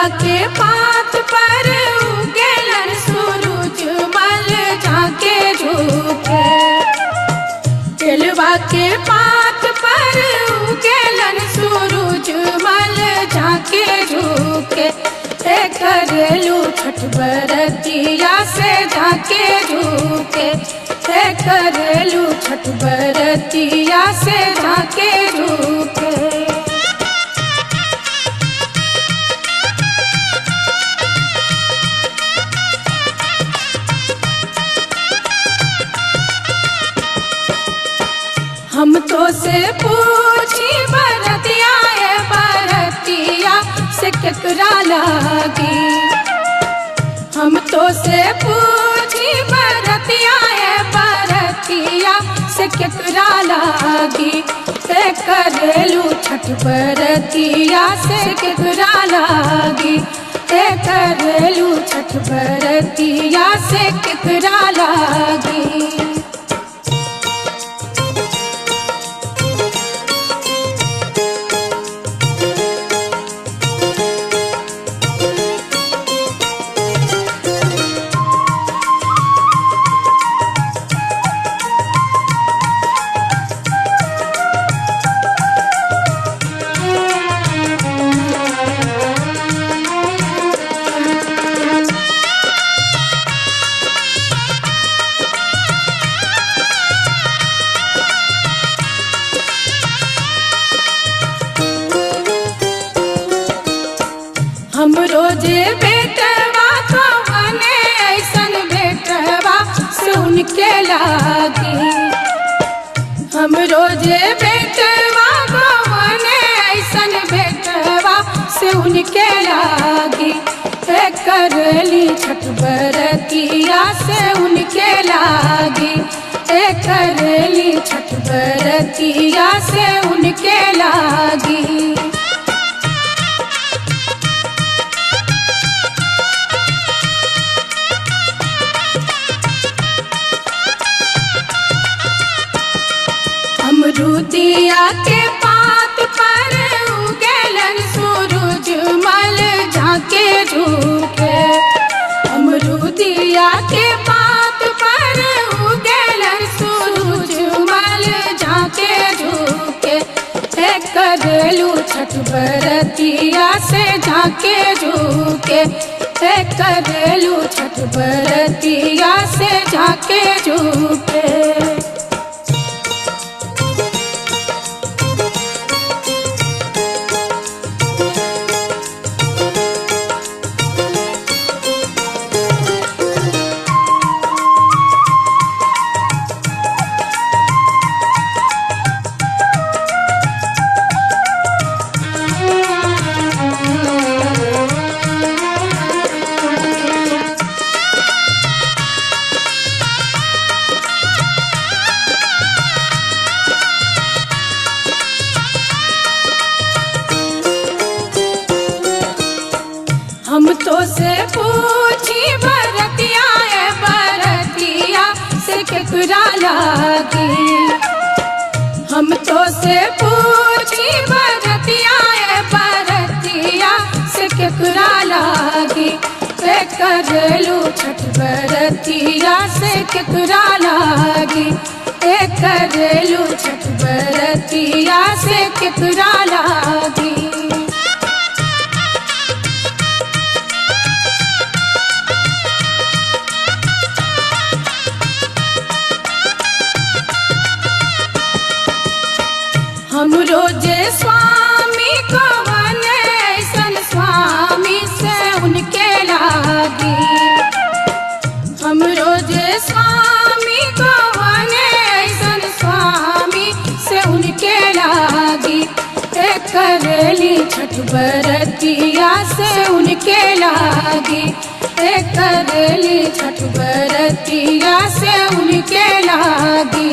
के पात पर उगेलन सूरज मल झाके झुके। केलवा के पात पर उगेलन सूरज मल झाके झुके। करेलू छठ बरतिया से झाके झुके। करेलू छठ बरतिया से झाके झुके। हम तो से पूछी बरतिया है बरतिया से केकरा लागी। हम तो से पूछी बरतिया है बरतिया से केकरा लागी। करेलू छठ बरतिया से केकरा लागी। करेलू छठ बरतिया से केकरा लागी। हम रोजे बेटवा तो बने ऐसन बेटवा से उनके लागी। हम रोजे बेटवा तो बने ऐसन बेटवा से उनके लागी। करली छठ बरतिया से उनके लागी। करली छठ बरतिया से उनके लागी। अमरूदिया के पात पर उगेलन सूरज मल झाके झुके। अमरूदिया के पात पर उगेलन सूरज मल झाके झुके। करेलू छठ बरतिया से झाके झुके। करेलू छठ बरतिया से झाके झुके। हम तो से पूछी बरतिया है बरतिया से केकरा लागी। हम तो से पूछी बरतिया है बरतिया से केकरा लागी। करेलू छठ बरतिया से केकरा लागी। करेलू छठ बरतिया से केकरा लागी। हम रोजे स्वामी को बने ऐसन स्वामी से उनके लागी। हम रोजे स्वामी को बने ऐसन स्वामी से उनके लागी। करली छठ बरतिया से उनके लागी। करली छठ बरतिया से उनके लागी।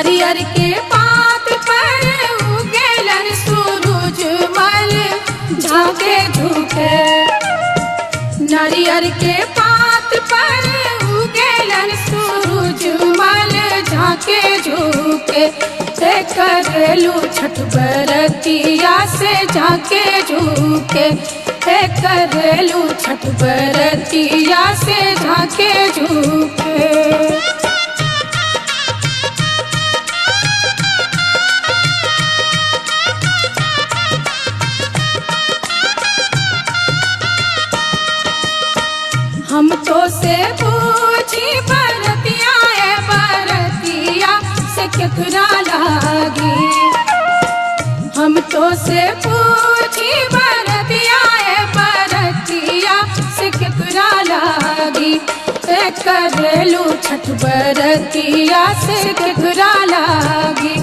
नारियर के पात पर उगेलन सूरज मल झाके झुके। नारियर के पात पर उगेलन सूरज मल झाके झुके। करेलू छठ बरतिया से झाके झुके। करेलू छठ बरतिया से झाके झुके। हम तो से पूछी बरतिया है बरतिया से केकरा लागी। हम तो से पूछी बरतिया है बरतिया से केकरा लागी। करेलू छठ बरतिया से केकरा लागी।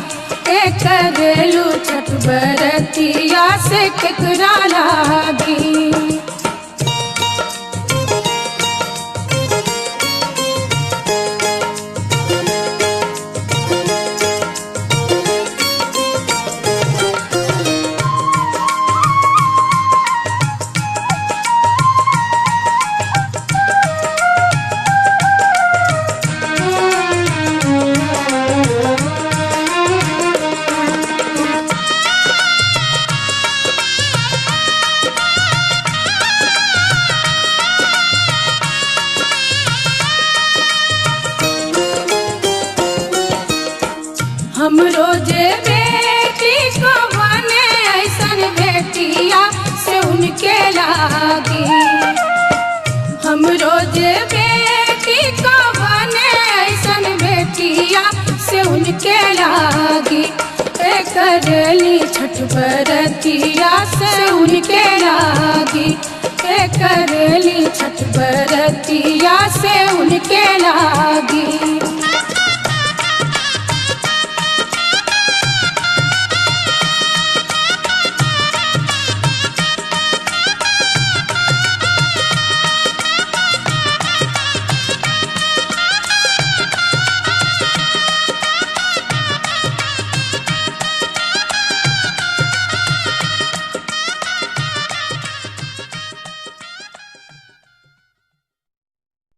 करेलू छठ बरतिया से केकरा लागी। हम रोजे बेटी को बने ऐसन बेटिया से उनके लागी। हम रोजे बेटी को बने ऐसन बेटिया से उनके लागी। करेली छठ बरतिया से उनके लागी। करेली छठ बरतिया से उनके लागी।